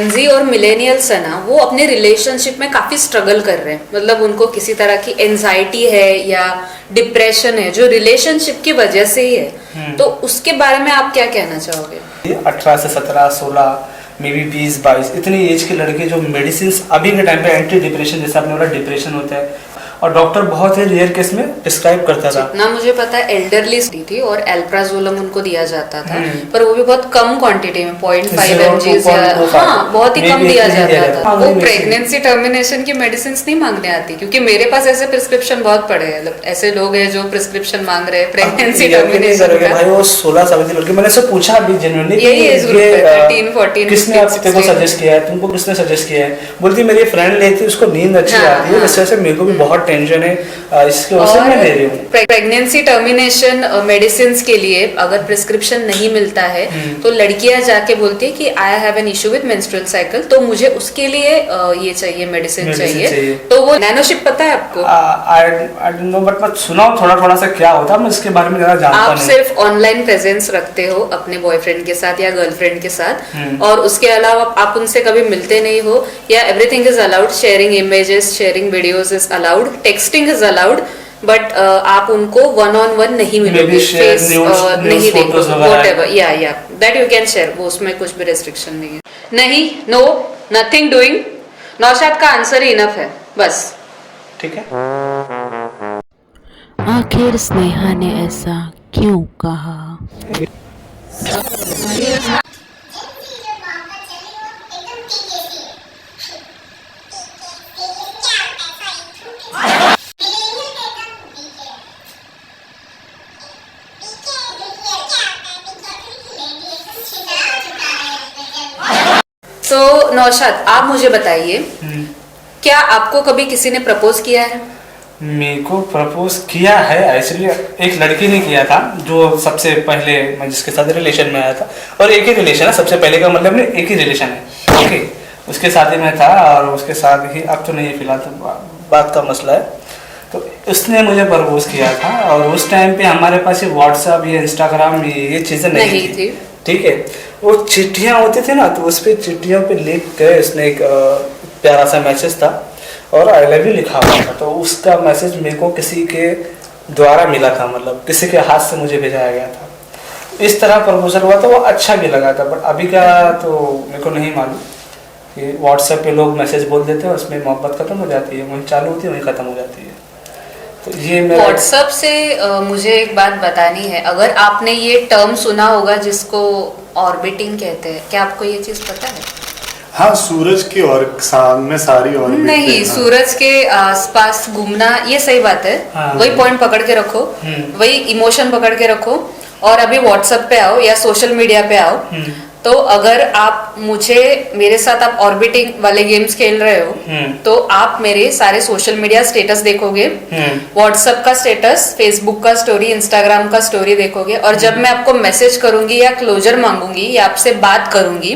जी और मिलेनियल्स है ना, वो अपने रिलेशनशिप में काफी स्ट्रगल कर रहे हैं। मतलब उनको किसी तरह की एंजाइटी है या डिप्रेशन है जो रिलेशनशिप की वजह से ही है। तो उसके बारे में आप क्या कहना चाहोगे? 18 से 17, 16, मे बी 20, 22 इतनी एज के लड़के जो मेडिसिन अभी के टाइम पे एंटी डिप्रेशन जैसा आपने बोला डिप्रेशन होता है, और डॉक्टर बहुत ही रेयर केस में प्रिस्क्राइब करता था। जितना मुझे पता है एल्डरली थी और एल्प्राजोलम उनको दिया जाता था, पर वो भी बहुत कम क्वांटिटी में 0.5 mg या बहुत ही कम दिया जाता था। वो प्रेगनेंसी टर्मिनेशन की मेडिसिन नहीं मांगने आती, क्योंकि मेरे पास ऐसे प्रिस्क्रिप्शन बहुत पड़े हैं। ऐसे लोग हैं जो प्रिस्क्रिप्शन मांग रहे हैं प्रेगनेंसी टर्मिनेशन का। भाई वो 16 17 लड़के, मैंने से पूछा अभी जेन्युइनली यही एज ग्रुप है 13 14 किसने आपको सजेस्ट किया है, तुमको किसने सजेस्ट किया है? बोलती मेरी फ्रेंड लेती उसको नींद अच्छी आती है, वैसे मेरे को भी बहुत टेंशन है, इसके वजह से मैं ले रही हूँ। प्रेगनेंसी टर्मिनेशन मेडिसिन के लिए अगर प्रिस्क्रिप्शन नहीं मिलता है तो लड़कियां जाके बोलती है कि I have an issue with menstrual cycle, तो मुझे उसके लिए ये चाहिए, मेडिसिन चाहिए। तो वो नैनोशिप पता है आपको? आई डोंट नो, बट मैं सुना हूँ थोड़ा थोड़ा सा क्या होता है, मैं इसके बारे में ज्यादा जानता नहीं। आप सिर्फ ऑनलाइन प्रेजेंस रखते हो अपने बॉयफ्रेंड के साथ या गर्लफ्रेंड के साथ, और उसके अलावा आप उनसे कभी मिलते नहीं हो, या everything is allowed, sharing images, sharing videos is allowed, texting is allowed, but आप उनको 1-on-1 नहीं मिलोगे, फेस नहीं देखो, व्हाटएवर, या दैट यू कैन शेयर, वो उसमें कुछ भी रेस्ट्रिक्शन नहीं है। नहीं, नो, नथिंग डूइंग, नौशाद का आंसर ही इनफ है, बस। ठीक है। आखिर स्नेहा ने ऐसा क्यों कहा? तो नौशाद आप मुझे बताइए, क्या आपको कभी किसी ने प्रपोज किया है? मेरे को प्रपोज किया है एक्चुअली, एक लड़की ने किया था जो सबसे पहले मैं जिसके साथ रिलेशन में आया था, और एक ही रिलेशन है, सबसे पहले का मतलब एक ही रिलेशन है, ओके, उसके साथ ही मैं था, और उसके साथ ही अब तो नहीं है फिलहाल, तो बात का मसला है। तो उसने मुझे प्रपोज किया था, और उस टाइम पे हमारे पास ये व्हाट्सएप, ये इंस्टाग्राम, ये चीज़ें नहीं थी। ठीक है, वो चिट्ठियाँ होती थी ना, तो उस पर चिट्ठियों पे लिख के उसने एक प्यारा सा मैसेज था और आई लव यू लिखा हुआ था। तो उसका मैसेज मेरे को किसी के द्वारा मिला था, मतलब किसी के हाथ से मुझे भेजाया गया था। इस तरह प्रपोजल हुआ था, वो अच्छा भी लगा था, बट अभी का तो मेरे को नहीं मालूम कि व्हाट्सएप पे लोग मैसेज बोल देते हैं, उसमें मोहब्बत खत्म हो जाती है, वहीं चालू होती है वहीं खत्म हो जाती है। तो ये व्हाट्सएप से मुझे एक बात बतानी है, अगर आपने ये टर्म सुना होगा जिसको ऑर्बिटिंग कहते हैं, क्या आपको ये चीज पता है? हाँ, सूरज की और सामने सारी ऑर्बिट नहीं, हाँ। सूरज के आसपास घूमना, ये सही बात है, हाँ। वही पॉइंट पकड़ के रखो, वही इमोशन पकड़ के रखो, और अभी व्हाट्सएप पे आओ या सोशल मीडिया पे आओ। तो अगर आप मेरे साथ आप ऑर्बिटिंग वाले गेम्स खेल रहे हो, तो आप मेरे सारे सोशल मीडिया स्टेटस देखोगे, व्हाट्सएप का स्टेटस, फेसबुक का स्टोरी, इंस्टाग्राम का स्टोरी देखोगे, और जब मैं आपको मैसेज करूंगी या क्लोजर मांगूंगी या आपसे बात करूंगी,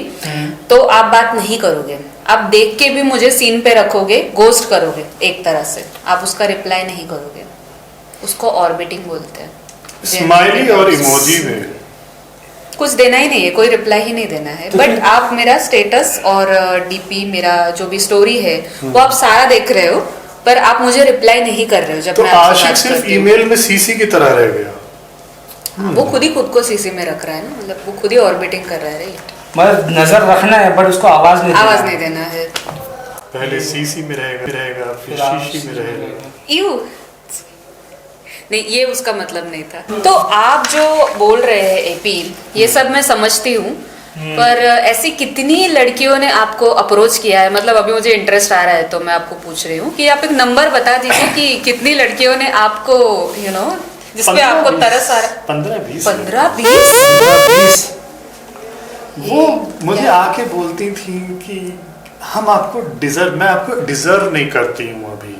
तो आप बात नहीं करोगे, आप देख के भी मुझे सीन पे रखोगे, गोस्ट करोगे, एक तरह से आप उसका रिप्लाई नहीं करोगे। उसको ऑर्बिटिंग बोलते हैं। स्माइली और इमोजी में कुछ देना ही नहीं है, कोई रिप्लाई ही नहीं देना है, बट आप मेरा स्टेटस और डीपी, मेरा जो भी स्टोरी है वो आप सारा देख रहे हो, पर आप मुझे रिप्लाई नहीं कर रहे हो। जब तो मैं आशिक सिर्फ ईमेल में सीसी की तरह रह गया। वो खुद ही खुद को सीसी में रख रहा है ना, मतलब वो खुद ही ऑर्बिटिंग कर रहा है, राइट? मतलब नजर रखना है, बट उसको आवाज नहीं देना है। पहले सीसी में रहेगा, फिर शीशी में रहेगा। यू नहीं, ये उसका मतलब नहीं था। तो आप जो बोल रहे हैं अपील, ये सब मैं समझती हूँ, पर ऐसी कितनी लड़कियों ने आपको अप्रोच किया है? मतलब अभी मुझे इंटरेस्ट आ रहा है तो मैं आपको पूछ रही हूँ कि आप एक नंबर बता दीजिए कि कितनी लड़कियों ने आपको जिसपे आपको तरस आ रहा है। 15-20 वो मुझे आके बोलती थी कि मैं आपको डिजर्व नहीं करती हूँ अभी।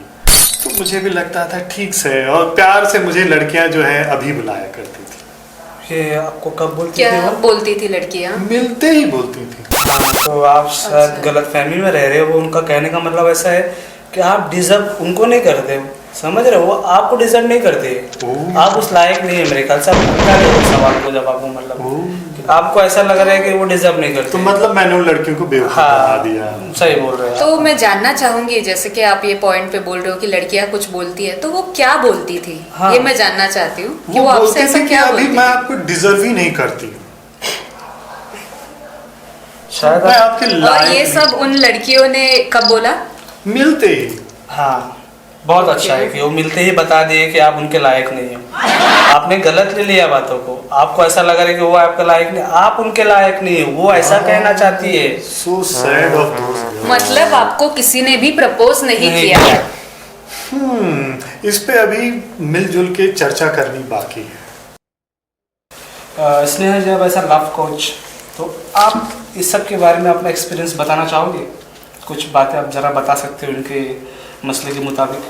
तो मुझे भी लगता था ठीक से, और प्यार से मुझे लड़कियां जो है अभी बुलाया करती थी। ये आपको कब बोलती क्या थी? बोलती थी लड़कियां? मिलते ही बोलती थी। तो आप शायद गलत फहमी में रह रहे हो। उनका कहने का मतलब ऐसा है कि आप डिजर्व उनको नहीं करते हो, समझ रहे हो? वो आपको डिजर्व नहीं करते, आप उस लायक नहीं है मेरे ख्याल से। आप सवाल को जब आपको मतलब आपको ऐसा लग रहा है कि वो डिजर्व नहीं करते। तो मतलब मैंने उन लड़कियों को बेवकूफ बना दिया। सही बोल रहे हैं। तो मैं जानना चाहूंगी, जैसे कि आप ये पॉइंट पे बोल रहे हो कि लड़कियां कुछ बोलती है, तो वो क्या बोलती थी? हाँ। ये मैं जानना चाहती हूँ कि वो वो आपसे बोलती ऐसा थी कि क्या अभी बोलती मैं थी? आपको डिजर्व ही नहीं करती हूँ, शायद मैं आपके और लायक ये नहीं। सब उन लड़कियों ने कब बोला? मिलते ही। हाँ, बहुत अच्छा है कि वो मिलते ही बता दिए कि आप उनके लायक नहीं हो। आपने गलत ले लिया बातों को, आपको ऐसा लगा रहा है कि वो आपके लायक नहीं, आप उनके लायक नहीं हो, वो ऐसा कहना चाहती है। सो सैड ऑफ दोस्त। मतलब आपको किसी ने भी प्रपोज नहीं किया? इस पे अभी मिलजुल के चर्चा करनी बाकी है। स्नेहा जी, आप ऐसा लव कोच, तो आप इस सब के बारे में अपना एक्सपीरियंस बताना चाहोगे? कुछ बातें आप जरा बता सकते हो उनके मसले के मुताबिक?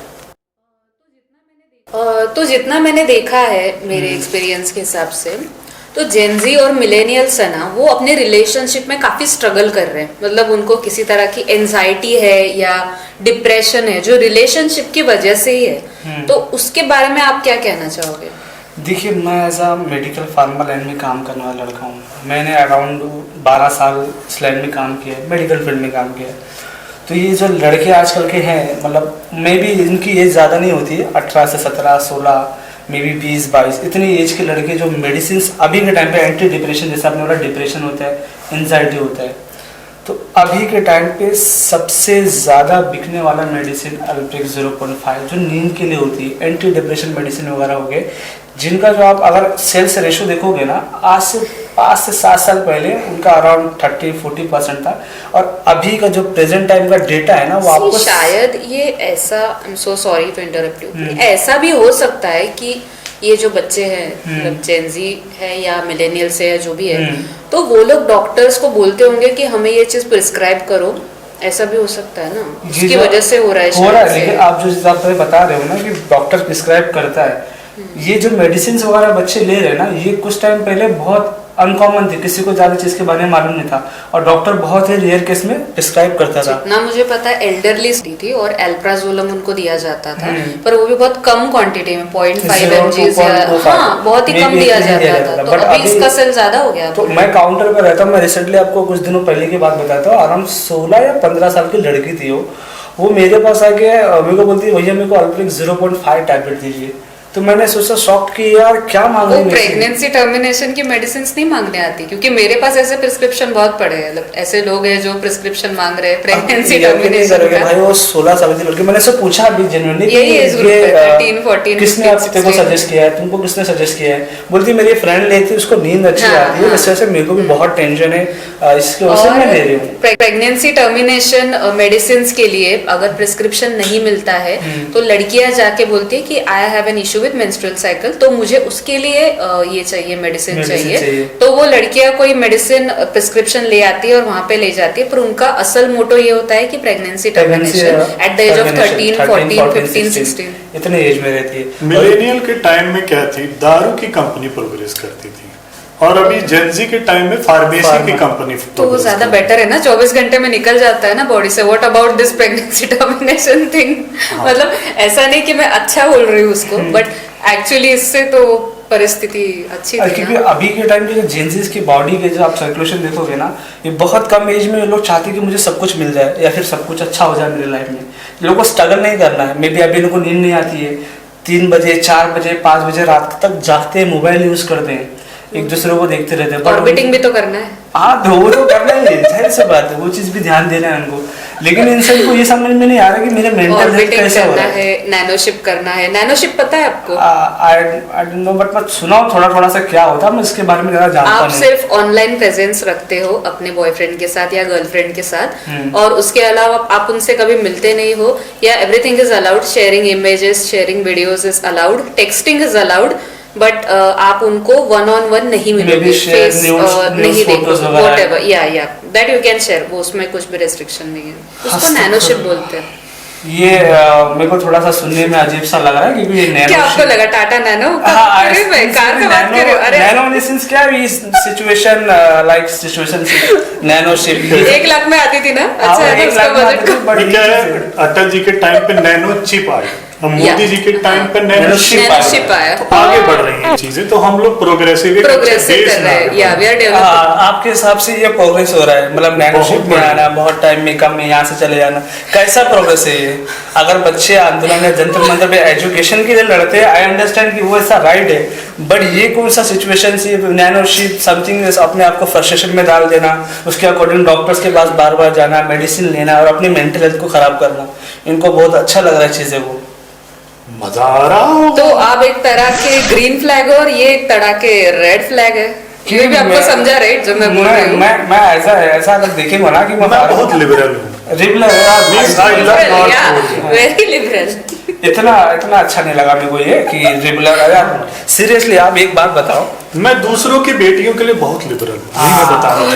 तो जितना मैंने देखा है मेरे एक्सपीरियंस के हिसाब से, तो जेनजी और मिलेनियल्स है ना, वो अपने रिलेशनशिप में काफी स्ट्रगल कर रहे हैं। मतलब उनको किसी तरह की एंजाइटी है या डिप्रेशन है जो रिलेशनशिप की वजह से ही है। तो उसके बारे में आप क्या कहना चाहोगे? देखिए, मैं एज आ मेडिकल फार्मा लाइन में काम करने वाला लड़का हूँ। मैंने अराउंड 12 साल इस लाइन में काम किया है, मेडिकल फील्ड में काम किया है। तो ये जो लड़के आजकल के हैं, मतलब मे बी इनकी एज ज़्यादा नहीं होती है, 18 से 17, 16, मे बी 20, 22, इतनी एज के लड़के जो मेडिसिन अभी के टाइम पे एंटी डिप्रेशन, जैसे आपने बोला डिप्रेशन होता है, एंजाइटी होता है, तो अभी के टाइम पे सबसे ज़्यादा बिकने वाला मेडिसिन अल्प्रेक्स 0.5 जो नींद के लिए होती है, एंटी डिप्रेशन मेडिसिन वगैरह हो गए, जिनका जो आप अगर सेल्स रेशो देखोगे ना, आज से 5 से 7 साल पहले उनका अराउंड 30-40% था, और अभी का जो प्रेजेंट टाइम का डेटा है ना, वो आपको शायद ये ऐसा, I am so sorry to interrupt you, ऐसा भी हो सकता है कि ये जो बच्चे हैं, मतलब जेनजी है या मिलेनियल्स है या जो भी है, तो वो लोग डॉक्टर्स को बोलते होंगे कि हमें ये चीज प्रिस्क्राइब करो, ऐसा भी हो सकता है ना, इसकी वजह से हो रहा है। लेकिन आप जो हिसाब से बता रहे हो ना कि डॉक्टर प्रिस्क्राइब करता है, ये जो मेडिसिन वगैरह बच्चे ले रहे हैं ना, ये कुछ टाइम पहले बहुत अनकॉमन थी, किसी को ज्यादा चीज के बारे में मालूम नहीं था, और डॉक्टर बहुत ही रेयर केस में प्रिस्क्राइब करता था। जितना मुझे पता है एल्डरली थी और एल्प्राजोलम उनको दिया जाता था, पर वो भी बहुत कम क्वांटिटी में, 0.5 mg या हाँ बहुत ही कम दिया जाता था। तो अभी इसका सेल ज्यादा हो गया। तो मैं काउंटर पे रहता हूँ, मैं रिसेंटली आपको कुछ दिनों पहले की बात बताता हूँ, अराउंड 16 या 15 साल की लड़की थी, वो मेरे पास आके मेरे को बोलती है, भैया मेरे को अल्प्रेक्स 0.5 टैबलेट दीजिए। तो मैंने सोचा, शॉक कि यार क्या मांग रही है। प्रेगनेंसी टर्मिनेशन की मेडिसिन नहीं मांगने आती, क्योंकि मेरे पास ऐसे प्रिस्क्रिप्शन बहुत पड़े हैं, मतलब ऐसे लोग हैं जो प्रिस्क्रिप्शन मांग रहे हैं प्रेगनेंसी टर्मिनेशन का। भाई वो 16 साल की लड़की, मैंने से पूछा अभी जेन्युइनली, यही एज ग्रुप है 13, 14, किसने आपको सजेस्ट किया है, तुमको किसने सजेस्ट किया है? बोलती मेरी फ्रेंड लेती, उसको नींद अच्छी आती है, इस वजह से मेरे को भी बहुत टेंशन है, इसकी वजह से मैं ले रही हूँ। प्रेगनेंसी टर्मिनेशन मेडिसिन के लिए अगर प्रिस्क्रिप्शन नहीं मिलता है, तो लड़कियां जाके बोलती है कि I have an issue with menstrual cycle, तो मुझे उसके लिए ये चाहिए, मेडिसिन चाहिए। तो वो लड़कियां कोई मेडिसिन प्रिस्क्रिप्शन ले आती है और वहां पे ले जाती है, पर उनका असल मोटो ये होता है कि pregnancy termination at the age of 13, 14, 15, 16 इतने एज में रहती है। मिलेनियल के टाइम में क्या थी, दारू की कंपनी प्रोग्रेस करती थी, और अभी जेनजी के टाइम में फार्मेसी की कंपनी। तो वो ज्यादा बेटर है ना, 24 घंटे में निकल जाता है ना बॉडी से। What about this pregnancy termination thing? मतलब ऐसा नहीं कि मैं अच्छा बोल रही हूँ उसको, बट एक्चुअली इससे तो परिस्थिति अच्छी थी, क्योंकि अभी के टाइम के जो जेंजीज की बॉडी के जो आप सर्कुलेशन देखोगे ना, ये बहुत कम एज में लोग चाहते हैं कि मुझे सब कुछ मिल जाए या फिर सब कुछ अच्छा हो जाए मेरी लाइफ में। लोगों को स्ट्रगल नहीं करना है। मे बी अभी लोगों को नींद नहीं आती है, 3 बजे 4 बजे 5 बजे रात तक जागते हैं, मोबाइल यूज करते हैं, एक दूसरे को देखते रहते हैं। ऑर्बिटिंग भी तो करना है। हाँ, वो तो करना ही है, जाहिर सी बात है, वो चीज भी ध्यान देना है उनको। लेकिन इन सबको ये समझ में नहीं आ रहा कि मेरे मेंटल हेल्थ कैसे हो रहा है। नैनोशिप करना है, नैनोशिप पता है आपको? आई डोंट नो, बट मैं सुना हूं थोड़ा से क्या होता है, मैं इसके बारे में ज्यादा जानता नहीं। आप सिर्फ ऑनलाइन प्रेजेंस रखते हो अपने बॉयफ्रेंड के साथ या गर्लफ्रेंड के साथ, और उसके अलावा आप उनसे कभी मिलते नहीं हो, या everything is allowed, sharing images, sharing videos is allowed, texting is allowed, but आप उनको 1-on-1 नहीं मिलोगे, फेस नहीं देखोगे, व्हाटएवर, या दैट यू कैन शेयर, वो उसमें कुछ भी रेस्ट्रिक्शन नहीं है, उसको नैनोशिप बोलते हैं। ये मेरे को थोड़ा सा सुनने में अजीब सा लग रहा है, क्योंकि ये नैनो, क्या आपको लगा टाटा नैनो? अरे भाई कार का बात कर रहे हो? अरे नैनो मेडिसिन क्या है, सिचुएशन लाइक सिचुएशन नैनोशिप 1 लाख में आती थी ना। अच्छा है, उसका बजट अटल जी के टाइम पे नैनो चिप आई, अब मोदी जी के टाइम पर नैनोशिप आया, तो आगे बढ़ रही हैं चीजें, तो हम लोग प्रोग्रेसिव कर रहे हैं, या वी आर डेवलपिंग। आपके हिसाब से ये प्रोग्रेस हो रहा है, मतलब नैनोशिप में आना, बहुत टाइम में कम में यहाँ से चले जाना, कैसा प्रोग्रेस है ये? अगर बच्चे आंदोलन या जंतर मंतर पे एजुकेशन के लिए लड़ते हैं, आई अंडरस्टैंड कि वो ऐसा राइट है, बट ये कौन सा सिचुएशन से नैनोशिप समथिंग अपने आप को फ्रस्ट्रेशन में डाल देना, उसके अकॉर्डिंग डॉक्टर्स के पास बार बार जाना, मेडिसिन लेना और अपनी मेंटल हेल्थ को खराब करना, इनको बहुत अच्छा लग रहा है चीजें, वो मजा आ रहा हो। तो आप एक तरह के ग्रीन फ्लैग हो और ये एक तरह के रेड फ्लैग है, ये भी आपको समझा राइट जो मैं बोल रही हूँ? मैं ऐसा अगर देखेंगे ना कि मैं बहुत लिबरल हूँ, वेरी लिबरल। इतना अच्छा नहीं लगा मेरे को ये कि रेगुलर। सीरियसली आप एक बात बताओ, मैं दूसरों की बेटियों के लिए बहुत लिबरल हूँ, यही मैं बता रहा हूँ।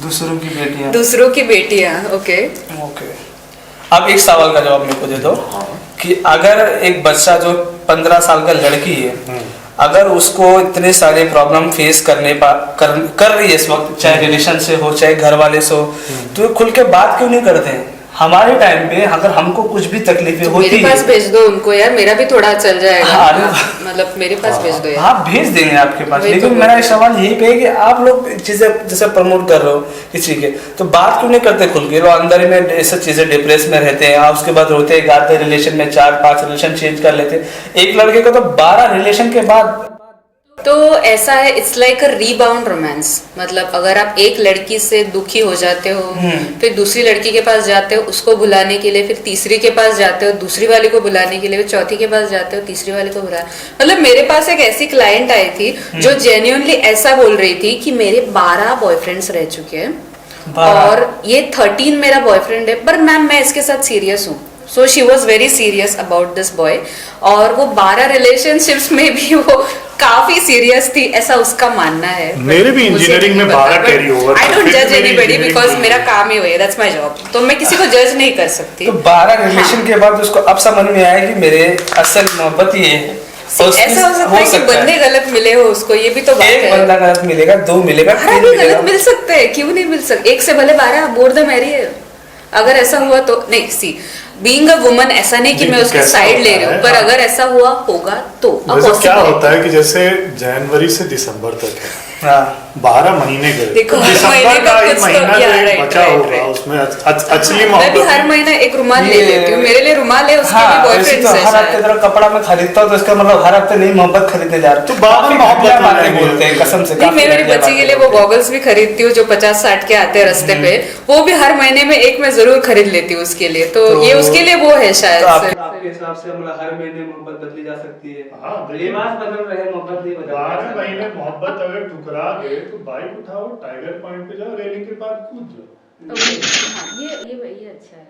दूसरों की बेटियां, ओके। अब एक सवाल का जवाब मेरे को दे दो कि अगर एक बच्चा जो 15 साल का लड़की है, अगर उसको इतने सारे प्रॉब्लम फेस कर रही है इस वक्त, चाहे रिलेशन से हो चाहे घर वाले से हो, तो खुल के बात क्यों नहीं करते हैं? हमारे टाइम पे अगर हमको कुछ भी तकलीफें होती है, मेरे पास भेज दो उनको यार, मेरा भी थोड़ा चल जाएगा। मतलब मेरे पास भेज दो यार। हाँ भेज देंगे आपके पास, लेकिन मेरा सवाल यही पे है कि आप लोग चीजें जैसे प्रमोट कर रहे हो किसी के, तो बात क्यों नहीं करते खुल के? वो अंदर में ऐसे चीजें डिप्रेस में रहते हैं, उसके बाद रोते गाते, रिलेशन में 4-5 रिलेशन चेंज कर लेते। एक लड़के को तो 12 रिलेशन के बाद, तो ऐसा है, it's like a rebound romance. मतलब अगर आप एक लड़की से दुखी हो जाते हो, फिर दूसरी लड़की के पास जाते हो उसको भुलाने के लिए, फिर तीसरी के पास जाते हो दूसरी वाली को भुलाने के लिए, फिर चौथी के पास जाते हो तीसरी वाली को भुला। मतलब मेरे पास एक ऐसी क्लाइंट आई थी जो जेन्युइनली ऐसा बोल रही थी कि मेरे 12 बॉयफ्रेंड्स रह चुके हैं और ये 13 मेरा बॉयफ्रेंड है, पर मैम मैं इसके साथ सीरियस हूँ। So she was very serious about this boy, और वो 12 रिलेशनशिप्स में भी वो काफी सीरियस थी, ऐसा उसका मानना है। मेरे भी इंजीनियरिंग में 12 कैरी ओवर। आई डोंट जज एनीबॉडी बिकॉज मेरा काम ही वही है, दैट्स माय जॉब, तो मैं किसी को जज नहीं कर सकती। तो 12 रिलेशन के बाद उसको अब समझ में आया कि मेरे असल मोहब्बत ये है। ऐसा हो सकता है कि बंदे गलत मिले हो उसको, ये भी तो बात है। एक बंदा गलत मिलेगा, 2 मिलेगा, 3 भी मिलेगा, गलत मिल सकते हैं, क्यों नहीं मिल सकते? एक से भले 12, बोर्ड द मैरी है। अगर ऐसा हुआ तो नहीं, सी बीइंग अ वुमन ऐसा नहीं कि मैं उसकी साइड ले रही हूँ, पर अगर ऐसा हुआ होगा तो क्या होता है कि जैसे जनवरी से दिसंबर तक है, 12 महीने गए, देखो दिसंबर का एक महीना जो बचा होगा उसमें असली मैं भी हर महीना एक रुमाल ले लेती हूँ, मेरे लिए रुमाल है, उसके भी बॉयफ्रेंड है। हर हफ्ते तरह कपड़ा मैं खरीदता हूँ, तो इसका मतलब हर हफ्ते नहीं मोहब्बत खरीदने जा रहा, तो बाबा मोहब्बत बातें बोलते हैं कसम से। नहीं, मैं मेरी बच्ची के लिए वो गॉगल्स भी खरीदती हूँ जो 50-60 के आते हैं रास्ते पे, वो भी हर महीने में एक मैं जरूर खरीद लेती हूँ उसके लिए, तो ये उसके लिए वो है शायद। आपके हिसाब से मतलब हर महीने मोहब्बत बदली जा सकती है? लिबास बदल रहे, मोहब्बत नहीं बदल। 12 महीने मोहब्बत अगर ठुकरा गए तो बाइक उठाओ, टाइगर पॉइंट पे जाओ, रेलिंग के पास कूद जाओ। ये अच्छा है।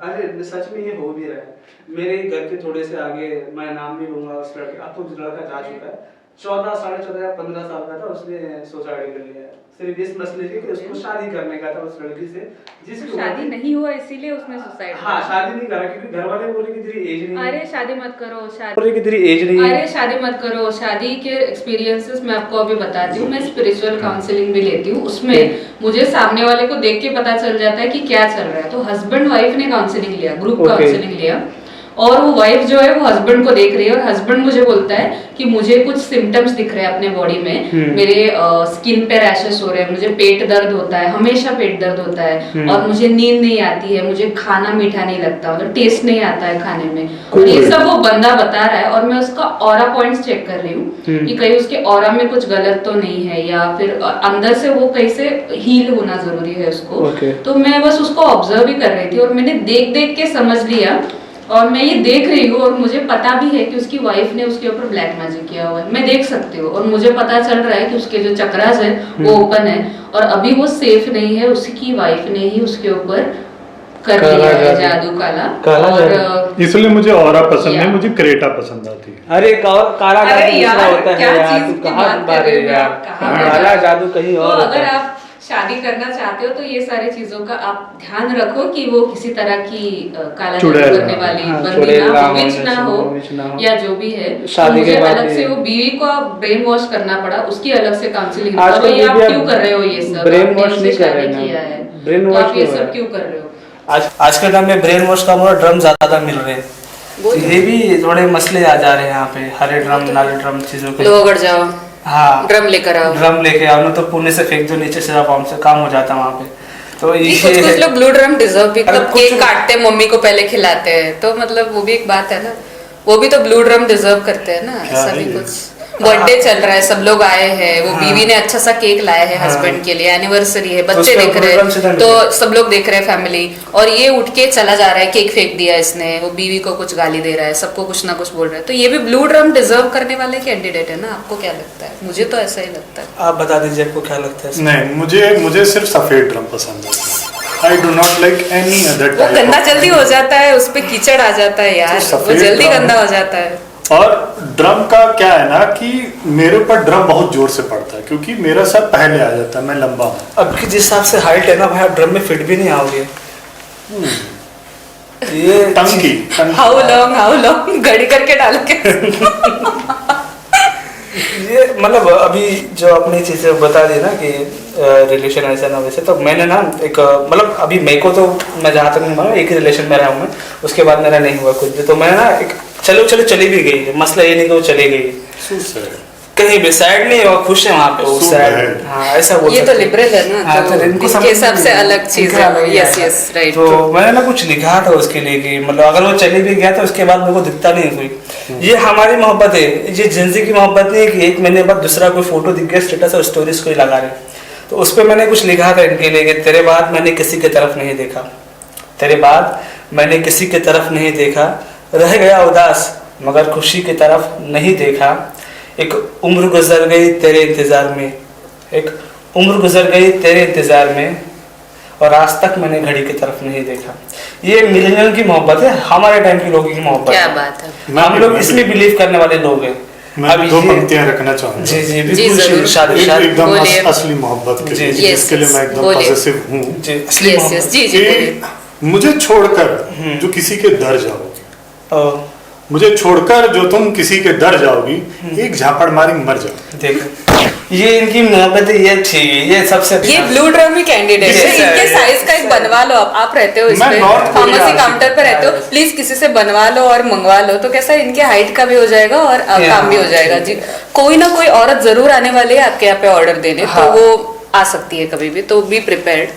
अरे सच में ये हो भी रहा है। मेरे घर के थोड़े से आगे, मैं नाम नहीं लूंगा उस लड़के, अब तो लड़का जा चुका है, 14, 14.5 या 15 साल का था, उसने सुसाइड कर लिया। सिर्फ इस मसले की कि उसको शादी करने का था उस लड़की से, जिसकी शादी नहीं हुआ इसीलिए उसने सुसाइड। हाँ, शादी नहीं करा क्योंकि घर वाले बोले कि तेरी एज नहीं है। अरे शादी मत करो, बोले कि तेरी एज नहीं है। अरे शादी मत करो। शादी के एक्सपीरियंसेस मैं आपको अभी बताती हूँ। मैं स्पिरिचुअल काउंसलिंग भी लेती हूँ, उसमें मुझे सामने वाले को देख के पता चल जाता है कि क्या चल रहा है। तो हस्बैंड वाइफ ने काउंसलिंग लिया, ग्रुप काउंसलिंग लिया, और वो वाइफ जो है वो हस्बैंड को देख रही है, और हस्बैंड मुझे बोलता है कि मुझे कुछ सिम्टम्स दिख रहे हैं अपने बॉडी में, मेरे स्किन पे रैशेस हो रहे हैं, मुझे पेट दर्द होता है, हमेशा पेट दर्द होता है, और मुझे नींद नहीं आती है, मुझे खाना मीठा नहीं लगता, मतलब टेस्ट नहीं आता है खाने में। और ये सब वो बंदा बता रहा है, और मैं उसका ऑरा पॉइंट्स चेक कर रही हूँ कि कहीं उसके ऑरा में कुछ गलत तो नहीं है, या फिर अंदर से वो कहीं से हील होना जरूरी है उसको। तो मैं बस उसको ऑब्जर्व ही कर रही थी, और मैंने देख देख के समझ लिया, और मैं ये देख रही हूँ, और मुझे पता भी है कि उसकी वाइफ ने उसके ऊपर ब्लैक मैजिक किया हुआ है, मैं देख सकती हूँ, और मुझे पता चल रहा है कि उसके जो चक्रास है वो ओपन है, और अभी वो सेफ नहीं है, उसकी वाइफ ने ही उसके ऊपर कर लिया है जादू काला। और इसलिए मुझे ऑरा पसंद है, मुझे क्रेटा पसंद आती है। अरे काला जादू दूसरा होता है यार, तू कहाँ बात है यार, काला जादू कहीं और। अगर आप शादी करना चाहते हो तो ये सारी चीजों का आप ध्यान रखो कि वो किसी तरह की काला जादू करने वाली बंदी ना हो, विच ना हो, या जो भी है। शादी के बाद अलग से वो बीवी को ब्रेन वॉश करना पड़ा, उसकी अलग से काउंसलिंग। आप क्यों कर रहे हो ये सब? ब्रेन वॉश नहीं कर रहे हैं, आप ये सब क्यों कर रहे हो? आज के टाइम में ब्रेन वॉश का ड्रम ज्यादा मिल रहे हैं, वो तो- ये भी थोड़े मसले आ जा रहे हैं यहाँ पे, हरे ड्रम नाले ड्रम चीजों के। लो अगर जाओ, हाँ ड्रम लेकर आओ, ड्रम लेके आओ ना तो पुणे से फेंक दो नीचे से, आप हमसे काम हो जाता वहाँ पे। तो कुछ कुछ लोग ब्लू ड्रम डिजर्व भी, अरे मतलब कुछ- केक काटते हैं मम्मी को पहले खिलाते हैं, तो मतलब वो भी एक बात है ना, वो भी तो ब्लू ड्रम डिजर्व करते हैं ना। क्या ऐसा है भी ये? कुछ बर्थडे चल रहा है, सब लोग आए हैं, वो हाँ। बीवी ने अच्छा सा केक लाया है हाँ। हस्बैंड के लिए, एनिवर्सरी है, बच्चे उसका देख रहे blue drum से हैं, दंड तो मिलेगा। सब लोग देख रहे हैं फैमिली, और ये उठ के चला जा रहा है, केक फेंक दिया इसने, वो बीवी को कुछ गाली दे रहा है, सबको कुछ ना कुछ बोल रहा है, तो ये भी ब्लू ड्रम डिजर्व करने वाले कैंडिडेट है ना। आपको क्या लगता है? मुझे तो ऐसा ही लगता है। आप बता दीजिए आपको क्या लगता है? नहीं, मुझे सिर्फ सफेद ड्रम पसंद है। I do not like any other वो गंदा जल्दी हो जाता है, उस पे कीचड़ आ जाता है यार, तो वो सफेद जल्दी ड्रम- गंदा हो जाता है। और ड्रम का क्या है ना कि मेरे ऊपर ड्रम बहुत जोर से पड़ता है, क्योंकि मेरा सर पहले आ जाता है, मैं लंबा हूँ। अब की जिस हिसाब से हाइट है ना भाई, आप ड्रम में फिट भी नहीं आओगे। ये टंकी हाउ लॉन्ग घड़ी करके डाल के ये मतलब अभी जो अपनी चीजें बता दी ना कि रिलेशन ऐसा ना वैसे, तो मैंने ना एक मतलब अभी मेरे को तो, मैं जहाँ तक नहीं मालूम, एक ही रिलेशन में रहा हूँ मैं, उसके बाद मेरा नहीं हुआ कुछ भी। तो मैं ना एक चलो चली भी गई, मसला ये नहीं कि वो चली गई कहीं भी, सैड नहीं और खुश है वहाँ पे वो, सुख सैड। है। हाँ ऐसा बोल ये तो सकते हैं। लिबरल है ना, हाँ, तो तो इनको इनके समझ हिसाब से नहीं- अलग चीज इनका अलग है। ही यस है। Yes right. तो मैंने ना कुछ लिखा था उसके लिए कि मतलब अगर वो चली भी गया तो उसके बाद मेरे को दिखता नहीं कोई। ये हमारी मोहब्बत है, ये जिंदगी की मोहब्बत नहीं है कि एक महीने बाद दूसरा कोई फोटो दिख गया स्टेटस और स्टोरीज कोई लगा रहे। तो उस पर मैंने कुछ लिखा था इनके लिए कि तेरे बाद मैंने किसी की तरफ नहीं देखा, तेरे बाद मैंने किसी की तरफ नहीं देखा, रह गया उदास मगर खुशी की तरफ नहीं देखा, एक उम्र गुजर गई तेरे इंतजार में, एक उम्र गुजर गई तेरे इंतजार में, और आज तक मैंने घड़ी की तरफ नहीं देखा। ये मिलेनियल की मोहब्बत है, हमारे टाइम के लोगों की मोहब्बत क्या है। बात है। हम लोग इसमें बिलीव करने वाले लोग हैं। मैं अब दो ये- पंक्तियां रखना चाहूंगा। जी जी जी, बिल्कुल जरूर। इरशाद एकदम बोलिए। असली मोहब्बत के जी, लिए, जी, जिसके लिए yes, मैं एकदम बोलिए। पॉजिटिव हूँ जी असली यस मोहब्बत। यस जी जी बोलिए। कि मुझे छोड़कर जो किसी के दर जाओगे, और मुझे छोड़कर जो तुम किसी के दर जाओगी, एक झापड़ मारी मर जाओ। देखो ये इनकी मोहब्बत है, ये ठीक है, ये सबसे ये अच्छा। ब्लू ड्रम ही कैंडिडेट है। Yes, इनके yes, साइज का एक बनवा लो, आप रहते हो मैं नॉर्थ इसमें, कोरिया फार्मेसी से- काउंटर पे रहते हो, प्लीज किसी से बनवा लो और मंगवा लो, तो कैसा इनके हाइट का भी हो जाएगा और काम भी हो जाएगा। जी कोई ना कोई औरत जरूर आने वाली है आपके यहाँ पे ऑर्डर देने, हाँ। तो वो आ सकती है कभी भी, तो बी प्रिपेयर्ड।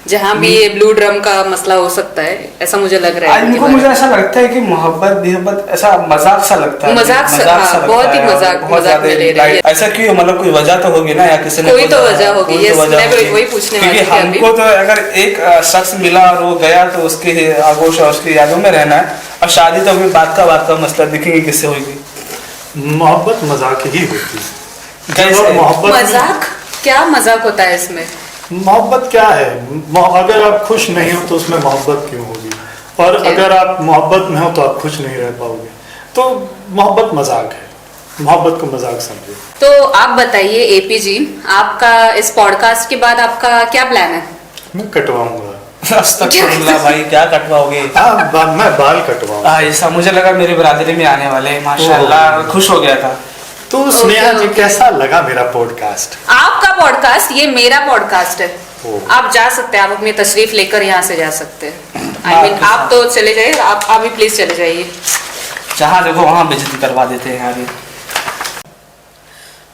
जहाँ भी ये ब्लू ड्रम का मसला हो सकता है, ऐसा मुझे लग रहा है इनके इनको बारे में। मुझे ऐसा लगता है कि मोहब्बत ऐसा मजाक सा लगता है, मजाक सा, हाँ, लगता बहुत ही है, मजाक- बहुत मजाक में ज्यादा ले रही है। light- ऐसा क्यों, मतलब कोई वजह तो होगी ना, या किसी ने कोई तो बोला, वजह होगी, कोई तो yes, वजह मैं होगी। वही पूछने वाली क्योंकि थी अभी। हमको तो अगर एक शख्स मिला और वो गया तो उसकी आगोश और उसकी यादों में रहना है, और शादी तो अभी बात का मसला, दिखेंगे किससे होगी। मोहब्बत मजाक ही होती है। कैसे? जब मोहब्बत मजाक, क्या मजाक होता है इसमें? मोहब्बत क्या है? अगर आप खुश नहीं हो तो उसमें मोहब्बत क्यों होगी? और Okay. अगर आप मोहब्बत में हो तो आप खुश नहीं रह पाओगे। तो मोहब्बत मजाक है, मोहब्बत को मजाक समझो। तो आप बताइए एपी जी, आपका इस पॉडकास्ट के बाद आपका क्या प्लान है? मैं कटवाऊंगा। अस्तगफिरुल्लाह भाई, क्या कटवाओगे? हाँ, मैं बाल कटवाऊंगा। ऐसा मुझे लगा मेरी बरादरी में आने वाले हैं, माशाल्लाह, खुश हो गया था। तो स्नेहा जी, okay. कैसा लगा मेरा पॉडकास्ट? आपका पॉडकास्ट, ये मेरा पॉडकास्ट है। ओह। आप जा सकते हैं, आप अपनी तशरीफ लेकर यहाँ से जा सकते हैं। हाँ, I mean, आप तो चले जाइए, आप भी प्लीज चले जाइए। जहाँ देखो वहाँ बेइज्जती करवा देते हैं आगे।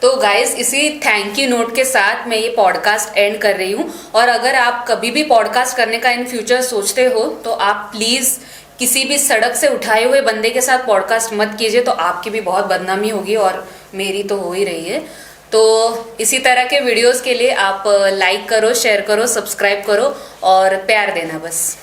तो गाइज इसी थैंक यू नोट के साथ मैं ये पॉडकास्ट एंड कर रही हूँ। और अगर आप कभी भी पॉडकास्ट करने का इन फ्यूचर सोचते हो तो आप प्लीज़ किसी भी सड़क से उठाए हुए बंदे के साथ पॉडकास्ट मत कीजिए, तो आपकी भी बहुत बदनामी होगी और मेरी तो हो ही रही है। तो इसी तरह के वीडियोस के लिए आप लाइक करो, शेयर करो, सब्सक्राइब करो और प्यार देना बस।